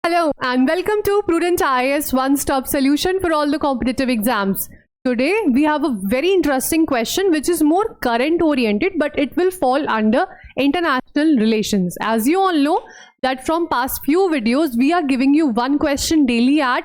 Hello and welcome to Prudent IAS one-stop solution for all the competitive exams. Today we have a very interesting question which is more current oriented, but it will fall under international relations. As you all know that from past few videos we are giving you one question daily at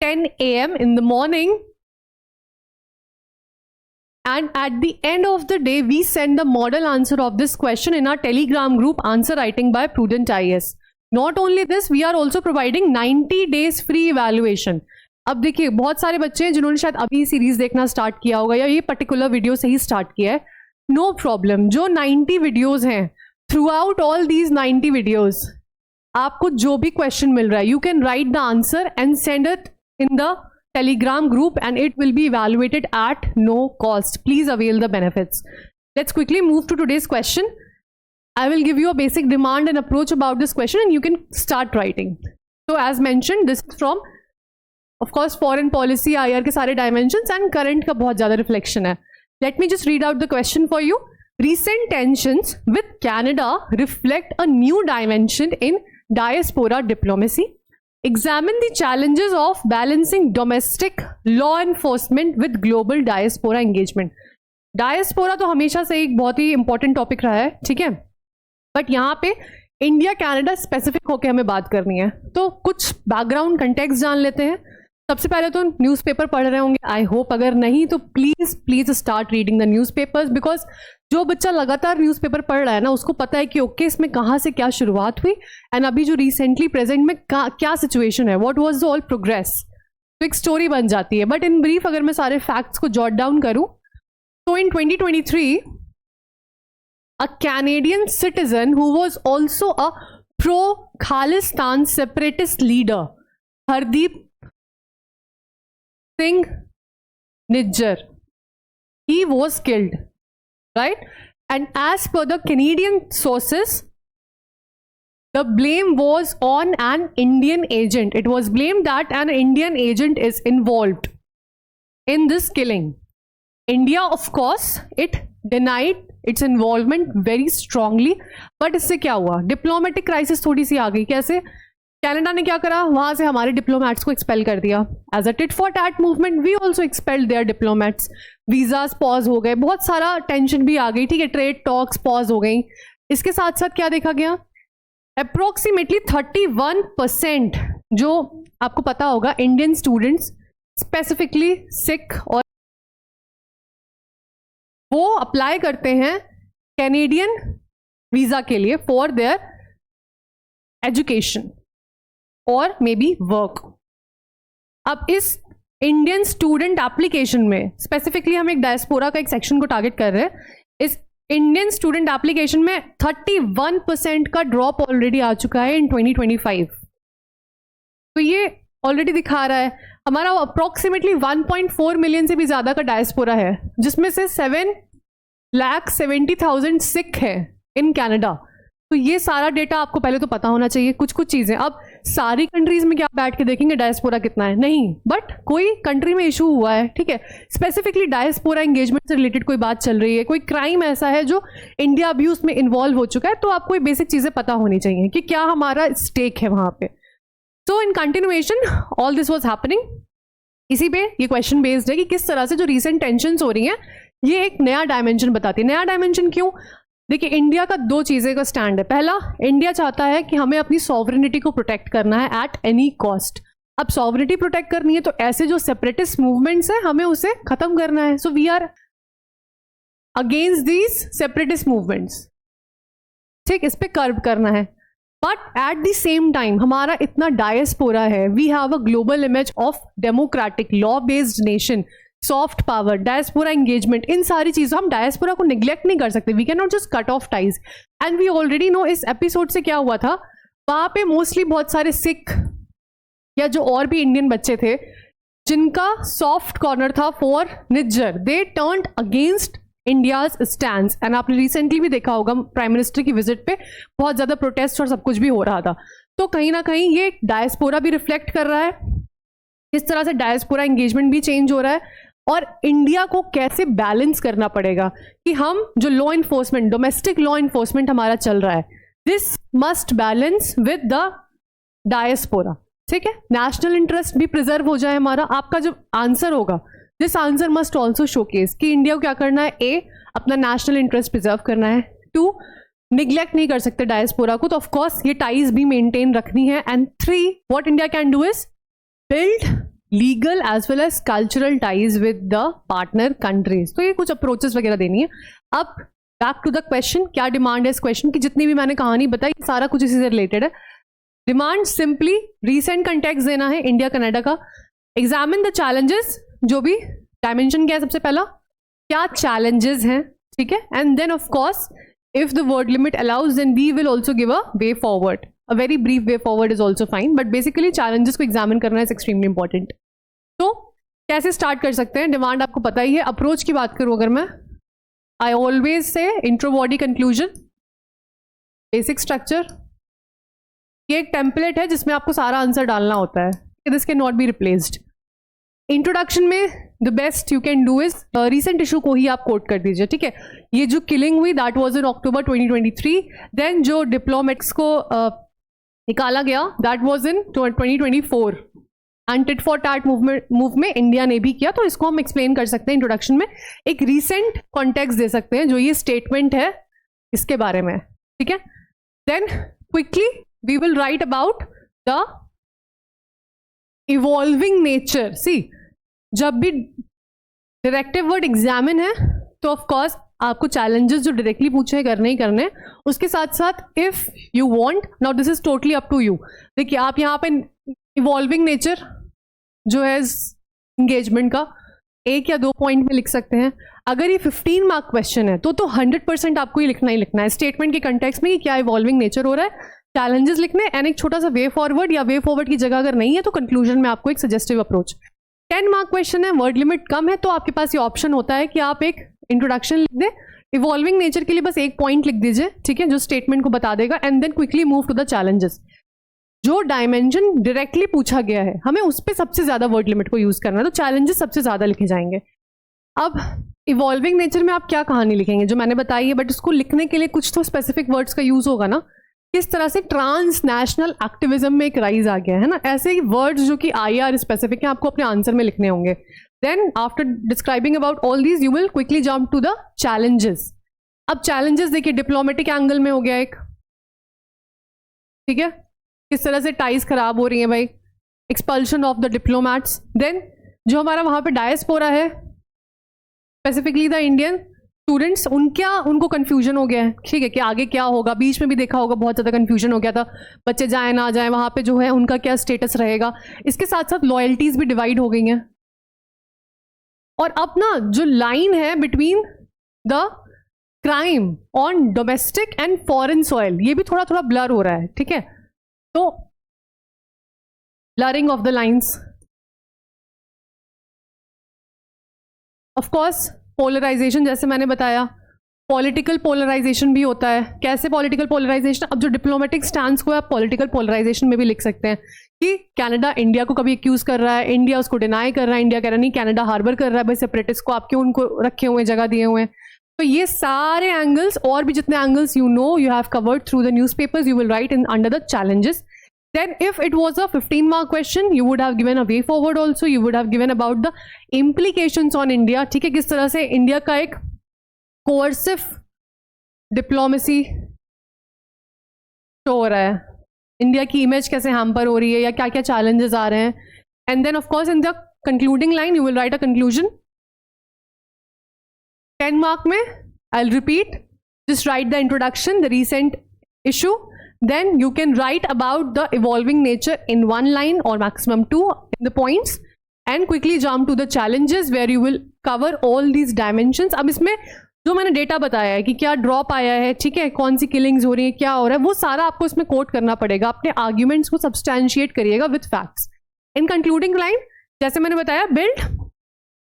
10 AM in the morning, and at the end of the day we send the model answer of this question in our Telegram group Answer Writing by Prudent IAS. Not only this, we are also providing 90 days free evaluation. अब देखिए बहुत सारे बच्चे हैं जिन्होंने शायद अभी series देखना स्टार्ट किया होगा या ये पर्टिकुलर वीडियो से ही स्टार्ट किया है. नो प्रॉब्लम, जो 90 वीडियोस हैं, through out all these 90 videos आपको जो भी क्वेश्चन मिल रहा है, you can write the answer and send it in the Telegram group and it will be evaluated at no cost. Please avail the benefits. Let's quickly move to today's question. I will give you a basic demand and approach about this question and you can start writing. So as mentioned, this is from of course foreign policy, IR के सारे dimensions and current का बहुत ज़्यादा reflection है. Let me just read out the question for you. Recent tensions with Canada reflect a new dimension in diaspora diplomacy. Examine the challenges of balancing domestic law enforcement with global diaspora engagement. Diaspora तो हमेशा से एक बहुत ही important topic रहा है, ठीक है, but यहाँ पे इंडिया कनाडा स्पेसिफिक होकर हमें बात करनी है. तो कुछ बैकग्राउंड कंटेक्स्ट जान लेते हैं. सबसे पहले तो न्यूज़पेपर पढ़ रहे होंगे, आई होप. अगर नहीं तो please start reading the newspapers, because जो बच्चा लगातार न्यूज़पेपर पढ़ रहा है ना, उसको पता है कि ओके इसमें कहाँ से क्या शुरुआत हुई एंड अभी जो रिसेंटली प्रेजेंट में क्या सिचुएशन है, what was the all progress. तो एक स्टोरी बन जाती है. बट इन ब्रीफ अगर मैं सारे फैक्ट्स को जॉट डाउन करूँ तो इन 2023 a Canadian citizen who was also a pro-Khalistan separatist leader, Hardeep Singh Nijjar, he was killed, right? And as per the Canadian sources, the blame was on an Indian agent. It was blamed that an Indian agent is involved in this killing. India, of course, it denied its involvement very strongly. But इससे क्या हुआ, diplomatic crisis थोड़ी सी आ गई. कैसे? Canada ने क्या करा, वहां से हमारे डिप्लोमेट्स को एक्सपेल कर दिया. As a tit for tat movement we also expelled their diplomats. Visas pause हो गए, बहुत सारा टेंशन भी आ गई, ठीक है, ट्रेड टॉक्स पॉज हो गई. इसके साथ साथ क्या देखा गया, अप्रोक्सीमेटली 31% जो आपको पता होगा इंडियन स्टूडेंट्स स्पेसिफिकली सिख और वो अप्लाई करते हैं कैनेडियन वीजा के लिए फॉर देयर एजुकेशन और मे बी वर्क. अब इस इंडियन स्टूडेंट एप्लीकेशन में स्पेसिफिकली हम एक डायस्पोरा का एक सेक्शन को टारगेट कर रहे हैं. इस इंडियन स्टूडेंट एप्लीकेशन में 31% का ड्रॉप ऑलरेडी आ चुका है इन 2025. तो ये ऑलरेडी दिखा रहा है हमारा अप्रोक्सीमेटली 1.4 मिलियन से भी ज़्यादा का डायस्पोरा है, जिसमें से 7,70,000 सिख है इन कनाडा. तो ये सारा डेटा आपको पहले तो पता होना चाहिए. कुछ चीज़ें अब सारी कंट्रीज में क्या बैठ के देखेंगे डायस्पोरा कितना है, नहीं, बट कोई कंट्री में इशू हुआ है, ठीक है, स्पेसिफिकली डायस्पोरा एंगेजमेंट से रिलेटेड कोई बात चल रही है, कोई क्राइम ऐसा है जो इंडिया अभी उसमें इन्वॉल्व हो चुका है, तो आपको ये बेसिक चीज़ें पता होनी चाहिए कि क्या हमारा स्टेक है वहाँ पे. So in continuation all this was happening. इसी पे ये क्वेश्चन बेस्ड है कि किस तरह से जो रीसेंट टेंशन्स हो रही हैं ये एक नया डायमेंशन बताती है. नया डायमेंशन क्यों? देखिए, इंडिया का दो चीज़ें का स्टैंड है. पहला, इंडिया चाहता है कि हमें अपनी सॉवरेनिटी को प्रोटेक्ट करना है एट एनी कॉस्ट. अब सॉवरेनिटी प्रोटेक्ट करनी है तो ऐसे जो सेपरेटिस्ट मूवमेंट्स हैं हमें उसे खत्म करना है. So we are against these separatist movements, ठीक, इस पे कर्व करना है. But at the same time हमारा इतना डायस्पोरा है, we have a global image of democratic law based nation, soft power, diaspora engagement, इन सारी चीज़ों हम डायस्पोरा को निग्लेक्ट नहीं कर सकते. We can not just cut off ties. And we already know इस एपिसोड से क्या हुआ था. वहाँ पे मोस्टली बहुत सारे सिख या जो और भी इंडियन बच्चे थे जिनका सॉफ्ट कॉर्नर था for Nijjar, they turned against India's stands. And आपने रिसेंटली भी देखा होगा प्राइम मिनिस्टर की विजिट पे बहुत ज़्यादा प्रोटेस्ट और सब कुछ भी हो रहा था. तो कहीं ना कहीं ये डायस्पोरा भी रिफ्लेक्ट कर रहा है, इस तरह से डायस्पोरा एंगेजमेंट भी चेंज हो रहा है. और इंडिया को कैसे बैलेंस करना पड़ेगा कि हम जो law enforcement, domestic law enforcement हमारा चल रहा है, this must balance with the diaspora, ठीक है, नेशनल इंटरेस्ट भी प्रिजर्व हो जाए हमारा। आपका जो आंसर होगा, this answer must also showcase कि इंडिया को क्या करना है, ए अपना नेशनल इंटरेस्ट प्रिजर्व करना है, टू निग्लेक्ट नहीं कर सकते डायस्पोरा को, तो ऑफकोर्स ये टाइज भी मेंटेन रखनी है, and three what India can do is build legal as well as cultural ties with the partner countries. तो ये कुछ अप्रोचेस वगैरह देनी है। अब बैक टू द क्वेश्चन, क्या डिमांड है इस क्वेश्चन की? जितनी भी मैंने कहानी बताई सारा कुछ इसी से रिलेटेड है। डिमांड सिंपली रीसेंट कंटेक्स्ट देना है इंडिया कनाडा का। एग्जामिन द चैलेंजेस, जो भी डायमेंशन क्या है, सबसे पहला क्या चैलेंजेस हैं, ठीक है, and then of course if the word limit allows then we will also give a way forward. A very brief way forward is also fine, but basically challenges को examine करना is extremely important. तो कैसे start कर सकते हैं? Demand आपको पता ही है। अप्रोच की बात करूं अगर मैं, I always say intro body conclusion, basic structure, ये एक टेम्पलेट है जिसमें आपको सारा आंसर डालना होता है, this can not be replaced. Introduction में the best you can do is recent issue को ही आप कोट कर दीजिए, ठीक है। ये जो किलिंग हुई that was in October 2023, then जो डिप्लोमेट्स को निकाला गया that was in 2024, and tit for tat move में इंडिया ने भी किया। तो इसको हम एक्सप्लेन कर सकते हैं इंट्रोडक्शन में, एक रिसेंट कॉन्टेक्स्ट दे सकते हैं जो ये स्टेटमेंट है इसके बारे में, ठीक है। Then quickly we will write about the evolving nature. See, जब भी डायरेक्टिव वर्ड एग्जामिन है तो ऑफ कोर्स आपको चैलेंजेस जो डायरेक्टली पूछे करने ही करने, उसके साथ साथ if you want, now this is totally up to you. देखिए आप यहाँ पे इवॉल्विंग नेचर जो है इंगेजमेंट का 1 या 2 पॉइंट में लिख सकते हैं। अगर ये 15 मार्क क्वेश्चन है तो 100% आपको ये लिखना ही लिखना है स्टेटमेंट के कंटेक्स्ट में कि क्या इवॉल्विंग नेचर हो रहा है, चैलेंजेस लिखने, एंड एक छोटा सा वे फॉरवर्ड, या वे फॉरवर्ड की जगह अगर नहीं है तो कंक्लूजन में आपको एक सजेस्टिव अप्रोच। 10 मार्क क्वेश्चन है, वर्ड लिमिट कम है, तो आपके पास ये ऑप्शन होता है कि आप एक इंट्रोडक्शन लिख दें, इवॉल्विंग नेचर के लिए बस 1 पॉइंट लिख दीजिए, ठीक है, जो स्टेटमेंट को बता देगा, and then quickly move to the challenges. जो डायमेंशन डायरेक्टली पूछा गया है हमें उस पर सबसे ज्यादा वर्ड लिमिट को यूज करना है, तो चैलेंजेस सबसे ज्यादा लिखे जाएंगे। अब इवॉल्विंग नेचर में आप क्या कहानी लिखेंगे जो मैंने बताई है, बट इसको लिखने के लिए कुछ तो स्पेसिफिक वर्ड्स का यूज होगा ना। किस तरह से ट्रांस नेशनल एक्टिविज्म में एक राइज आ गया है ना, ऐसे ही वर्ड्स जो कि IR स्पेसिफिक है आपको अपने आंसर में लिखने होंगे। Then after describing about all these you will quickly jump to the challenges. अब चैलेंजेस देखिए डिप्लोमेटिक एंगल में हो गया एक, ठीक है, किस तरह से टाइज खराब हो रही है भाई, expulsion of the diplomats. Then जो हमारा वहां पे डायस्पोरा है, स्पेसिफिकली द इंडियन स्टूडेंट्स, उनको कंफ्यूजन हो गया है, ठीक है, कि आगे क्या होगा। बीच में भी देखा होगा बहुत ज़्यादा कंफ्यूजन हो गया था, बच्चे जाए ना जाए, वहाँ पे जो है उनका क्या स्टेटस रहेगा। इसके साथ साथ लॉयल्टीज भी डिवाइड हो गई हैं। और अब ना जो लाइन है between the crime on domestic and foreign soil, ये भी थोड़ा थोड़ा ब्लर हो रहा है, ठीक है। तो blurring of the lines, of course polarisation, जैसे मैंने बताया पॉलिटिकल पोलराइजेशन भी होता है। कैसे पॉलिटिकल पोलराइजेशन? अब जो डिप्लोमेटिक स्टैंड को है आप पॉलिटिकल पोलराइजेशन में भी लिख सकते हैं कि कनाडा इंडिया को कभी एक्यूज कर रहा है, इंडिया उसको डिनाई कर रहा है, इंडिया कह रहा नहीं कनाडा हार्बर कर रहा है भाई सेपरेटिस्ट को, आप क्यों उनको रखे हुए जगह दिए हुए हैं। तो ये सारे एंगल्स और भी जितने angles you have covered through the newspapers you will right in under the challenges. Then if it was a 15 mark question, you would have given a way forward also, you would have given about the implications on India, ठीक है, किस तरह से India का एक coercive diplomacy show हो रहा है, इंडिया की इमेज कैसे हैम्पर हो रही है, या क्या क्या चैलेंजेस आ रहे हैं। And then of course in the concluding line you will write a conclusion. 10 mark में I'll repeat, just write the introduction, the recent issue. Then you can write about the evolving nature in 1 line or maximum 2 in the points, and quickly jump to the challenges where you will cover all these dimensions. अब इसमें जो मैंने data बताया है कि क्या drop आया है, ठीक है, कौन सी किलिंग्स हो रही है, क्या हो रहा है, वो सारा आपको इसमें कोट करना पड़ेगा। अपने आर्ग्यूमेंट्स को सब्सटैंशिएट करिएगा with facts. In concluding line जैसे मैंने बताया, build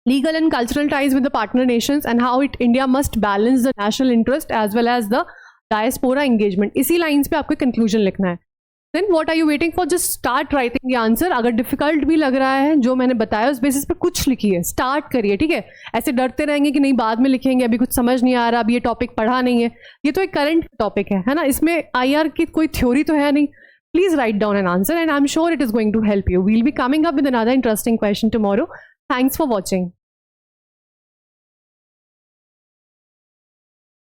legal and cultural ties with the partner nations and how India must balance the national interest as well as the diaspora engagement. इसी lines पे आपको conclusion लिखना है। Then what are you waiting for? Just start writing the answer. अगर difficult भी लग रहा है जो मैंने बताया उस बेसिस पे कुछ लिखिए, स्टार्ट करिए, ठीक है। ऐसे डरते रहेंगे कि नहीं बाद में लिखेंगे, अभी कुछ समझ नहीं आ रहा, अभी ये टॉपिक पढ़ा नहीं है। ये तो एक करंट टॉपिक है ना, इसमें IR की कोई थ्योरी तो है नहीं, please write down an answer, and I'm sure it is going to help you. We'll be coming up with another interesting question tomorrow. Thanks for watching.